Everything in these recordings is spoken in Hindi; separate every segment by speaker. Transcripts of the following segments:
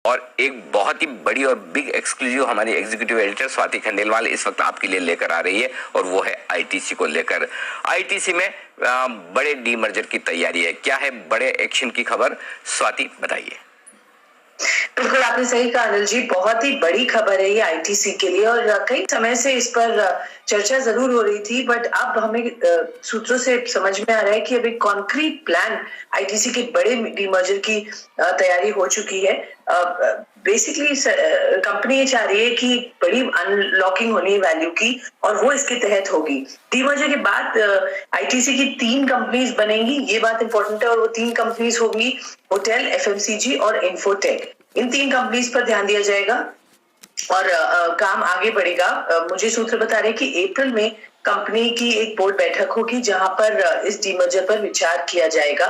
Speaker 1: और एक बहुत ही बड़ी और बिग एक्सक्लूसिव हमारी एग्जीक्यूटिव एडिटर स्वाति खंडेलवाल इस वक्त आपके लिए लेकर आ रही है और वो है आईटीसी को लेकर। आईटीसी में बड़े डीमर्जर की तैयारी है, क्या है बड़े एक्शन की खबर, स्वाति बताइए।
Speaker 2: बिल्कुल आपने सही कहा अनिल जी, बहुत ही बड़ी खबर है ये आईटीसी के लिए और कई समय से इस पर चर्चा जरूर हो रही थी, बट अब हमें सूत्रों से समझ में आ रहा है कि अब एक कॉन्क्रीट प्लान आईटीसी के बड़े डीमर्जर की तैयारी हो चुकी है। बेसिकली कंपनी ये चाह रही है कि बड़ी अनलॉकिंग होनी है वैल्यू की और वो इसके तहत होगी। डीमर्जर के बाद आईटीसी की 3 कंपनीज बनेंगी, ये बात इंपॉर्टेंट है, और वो 3 कंपनीज होगी होटल, एफएमसीजी और इन्फोटेक। इन 3 कंपनीज पर ध्यान दिया जाएगा और काम आगे बढ़ेगा। मुझे सूत्र बता रहे हैं कि अप्रैल में कंपनी की एक बोर्ड बैठक होगी जहां पर इस डीमर्जर पर विचार किया जाएगा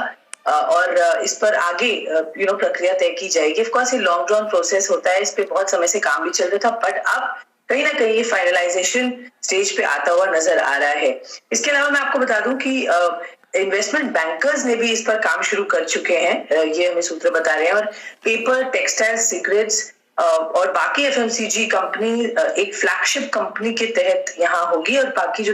Speaker 2: और इस पर आगे प्रक्रिया तय की जाएगी। ऑफ कोर्स ये लॉन्ग ड्रॉन प्रोसेस होता है, इस पे बहुत समय से काम भी चल रहा था, बट अब कहीं ना कहीं ये फाइनलाइजेशन स्टेज पे आता हुआ नजर आ रहा है। इसके अलावा मैं आपको बता दूं कि इन्वेस्टमेंट बैंकर्स ने भी इस पर काम शुरू कर चुके हैं, ये हमें सूत्र बता रहे हैं, और पेपर, टेक्सटाइल, सिगरेट्स और बाकी एफएमसीजी कंपनी एक फ्लैगशिप कंपनी के तहत यहाँ होगी और बाकी जो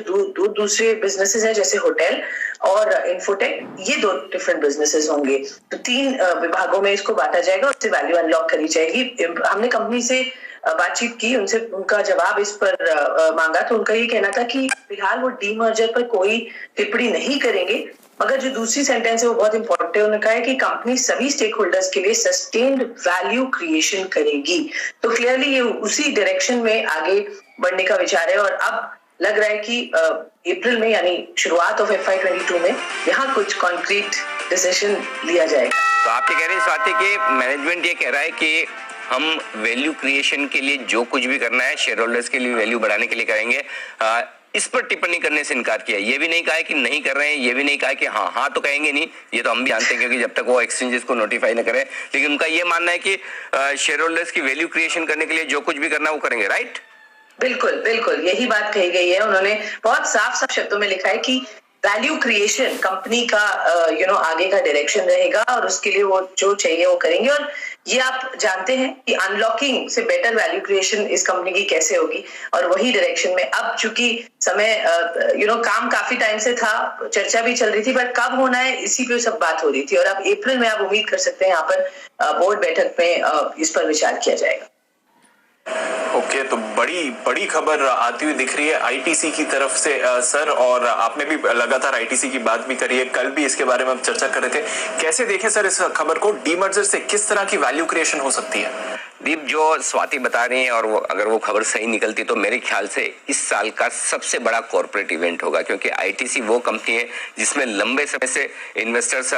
Speaker 2: दूसरे बिजनेसेस हैं जैसे होटल और इन्फोटेक, ये 2 डिफरेंट बिजनेसेस होंगे। तो 3 विभागों में इसको बांटा जाएगा और उससे वैल्यू अनलॉक करी जाएगी। हमने कंपनी से बातचीत की, उनसे उनका जवाब इस पर मांगा, तो उनका ये कहना था कि फिलहाल वो डीमर्जर पर कोई टिप्पणी नहीं करेंगे, मगर जो दूसरी सेंटेंस है वो बहुत इंपॉर्टेंट है। उन्होंने कहा है कि कंपनी सभी स्टेक होल्डर्स के लिए सस्टेन्ड वैल्यू क्रिएशन करेगी। तो क्लियरली ये उसी डायरेक्शन में आगे बढ़ने का विचार है और अब लग रहा है कि अप्रैल में यानी शुरुआत ऑफ FY22 में यहाँ कुछ कॉन्क्रीट डिसीजन लिया जाएगा।
Speaker 1: तो आप ये कह रहे हैं स्वाति कि मैनेजमेंट ये कह रहा है कि हम वैल्यू क्रिएशन के लिए जो कुछ भी करना है शेयर होल्डर्स के लिए वैल्यू बढ़ाने के लिए करेंगे, इस पर टिप्पणी करने से इनकार किया। ये भी नहीं कहा है कि नहीं कर रहे हैं, ये भी नहीं कहा है कि हाँ तो कहेंगे नहीं, ये तो हम भी जानते हैं क्योंकि जब तक वो एक्सचेंजेस को नोटिफाई न करें। लेकिन उनका ये मानना है कि शेयर होल्डर्स की वैल्यू क्रिएशन करने के लिए जो कुछ भी करना है वो करेंगे, राइट?
Speaker 2: बिल्कुल बिल्कुल यही बात कही गई है। उन्होंने बहुत साफ शब्दों में लिखा है कि वैल्यू क्रिएशन कंपनी का आगे का डायरेक्शन रहेगा और उसके लिए वो जो चाहिए वो करेंगे। और ये आप जानते हैं कि अनलॉकिंग से बेटर वैल्यू क्रिएशन इस कंपनी की कैसे होगी, और वही डायरेक्शन में अब चूंकि समय काम काफी टाइम से था, चर्चा भी चल रही थी, बट कब होना है इसी पे सब बात हो रही थी और अब अप्रैल में आप उम्मीद कर सकते हैं यहाँ पर बोर्ड बैठक में इस पर विचार किया जाएगा।
Speaker 3: ओके, तो बड़ी खबर आती हुई दिख रही है आईटीसी की तरफ से सर, और आपने भी लगातार आईटीसी की बात भी करी है, कल भी इसके बारे में हम चर्चा कर रहे थे। कैसे देखें सर इस खबर को, डीमर्जर से किस तरह की वैल्यू क्रिएशन हो सकती है?
Speaker 1: दीप, जो स्वाति बता रही हैं और अगर वो खबर सही निकलती तो मेरे ख्याल से इस साल का सबसे बड़ा कॉर्पोरेट इवेंट होगा, क्योंकि आईटीसी वो कंपनी है जिसमें लंबे समय से इन्वेस्टर्स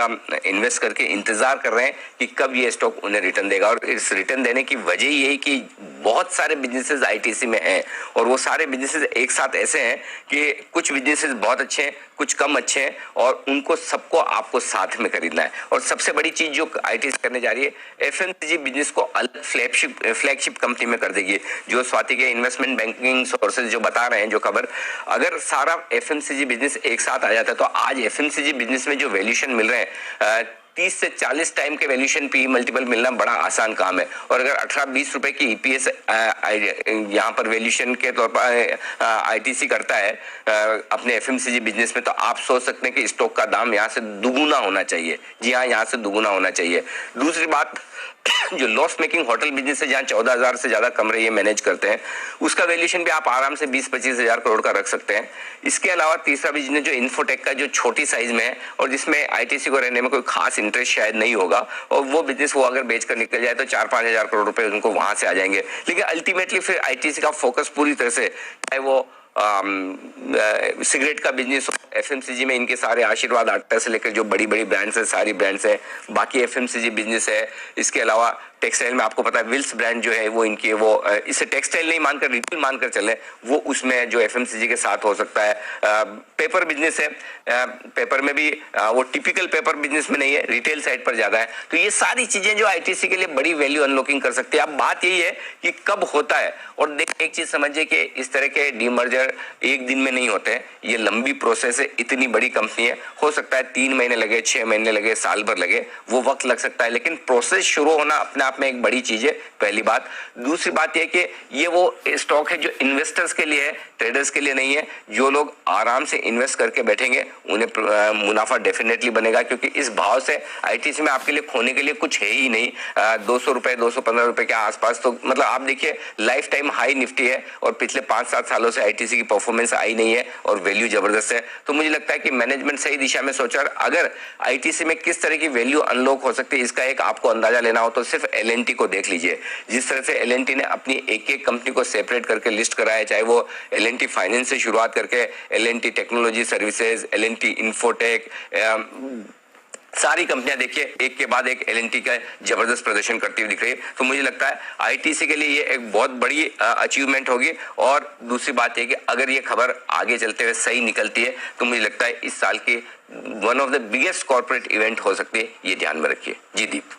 Speaker 1: इन्वेस्ट करके इंतजार कर रहे हैं कि कब ये स्टॉक उन्हें रिटर्न देगा। और इस रिटर्न देने की वजह यही कि बहुत सारे बिजनेसेस आईटीसी में हैं और वो सारे बिजनेसेस एक साथ ऐसे हैं कि कुछ बिजनेसेस बहुत अच्छे हैं, कुछ कम अच्छे हैं, और उनको सबको आपको साथ में खरीदना है। और सबसे बड़ी चीज जो आईटीसी करने जा रही है, एफएमसीजी बिजनेस को अलग फ्लैगशिप कंपनी में कर देगी। जो स्वाति के इन्वेस्टमेंट बैंकिंग सोर्सेज जो बता रहे हैं, जो खबर, अगर सारा एफएमसीजी बिजनेस एक साथ आ जाता है तो आज एफएमसीजी बिजनेस में जो वैल्यूएशन मिल रहे हैं 30 से 40 टाइम के वैल्यूएशन पी मल्टीपल मिलना बड़ा आसान काम है। और अगर 18-20 रुपए की ईपीएस यहाँ पर वैल्यूएशन के तौर पर आईटीसी करता है अपने एफएमसीजी बिजनेस में, तो आप सोच सकते हैं कि स्टॉक का दाम यहाँ से दुगुना होना चाहिए। जी हाँ, यहाँ से दुगुना होना चाहिए। दूसरी बात, जो लॉस मेकिंग होटल बिजनेस है जहां 14,000 से ज्यादा कमरे ये मैनेज करते हैं, उसका वैल्यूएशन भी आप आराम से 20-25 हजार करोड़ का रख सकते हैं। इसके अलावा तीसरा बिजनेस जो इन्फोटेक का, जो छोटी साइज में है और जिसमें आईटीसी को रहने में कोई खास इंटरेस्ट शायद नहीं होगा, और वो बिजनेस वो अगर बेचकर निकल जाए तो 4-5 हजार करोड़ रुपए उनको वहां से आ जाएंगे। लेकिन अल्टीमेटली फिर आईटीसी का फोकस पूरी तरह से, चाहे वो सिगरेट का बिजनेस, एफएमसीजी में इनके सारे आशीर्वाद आटा से लेकर जो बड़ी बड़ी ब्रांड्स है, सारी ब्रांड्स है, बाकी एफएमसीजी बिजनेस है। इसके अलावा टेक्सटाइल में आपको पता है विल्स ब्रांड जो है वो इनकी, वो इसे टेक्सटाइल नहीं मानकर रिटेल मानकर चले, वो उसमें जो एफएमसीजी के साथ हो सकता है। पेपर बिजनेस है, पेपर में भी वो टिपिकल पेपर बिजनेस में नहीं है, रिटेल साइड पर ज्यादा है। तो ये सारी चीजें जो आईटीसी के लिए बड़ी वैल्यू अनलॉकिंग कर सकती है। अब बात यही है कि कब होता है, और एक चीज समझिए कि इस तरह के डीमर्जर एक दिन में नहीं होते, ये लंबी प्रोसेस है, इतनी बड़ी कंपनी है, हो सकता है 3 महीने लगे, 6 महीने लगे, साल भर लगे, वो वक्त लग सकता है, लेकिन प्रोसेस शुरू होना अपने आप आप में एक बड़ी चीज है, पहली बात। दूसरी बात यह कि ये वो स्टॉक है जो इन्वेस्टर्स के लिए है, ट्रेडर्स के लिए नहीं है। जो लोग आराम से इन्वेस्ट करके बैठेंगे उन्हें मुनाफा डेफिनेटली बनेगा, क्योंकि इस भाव से आईटीसी में आपके लिए खोने के लिए कुछ है ही नहीं। 200 रुपए 215 रुपए के आसपास, तो मतलब आप देखिए लाइफ टाइम हाई निफ्टी है और पिछले 5-7 सालों से आईटीसी की परफॉर्मेंस आई नहीं है और वैल्यू जबरदस्त है। तो मुझे लगता है कि मैनेजमेंट सही दिशा में सोचा। अगर आईटीसी में किस तरह की वैल्यू अनलॉक हो सकती है इसका एक आपको अंदाजा लेना हो तो सिर्फ एलएनटी को देख लीजिए। जिस तरह से एलएनटी ने अपनी एक एक कंपनी को सेपरेट करके लिस्ट कराया, चाहे वो एलएनटी फाइनेंस से शुरुआत करके LNT technology services, LNT infotech, सारी कंपनियां देखिए एक के बाद एक एलएनटी का जबरदस्त प्रदर्शन करती हुई दिख रही है। तो मुझे लगता है आईटीसी के लिए ये एक बहुत बड़ी अचीवमेंट होगी। और दूसरी बात है कि अगर ये खबर आगे चलते हुए सही निकलती है तो मुझे लगता है इस साल की one of the biggest corporate event हो सकती है, ये ध्यान में रखिए। जी दीप।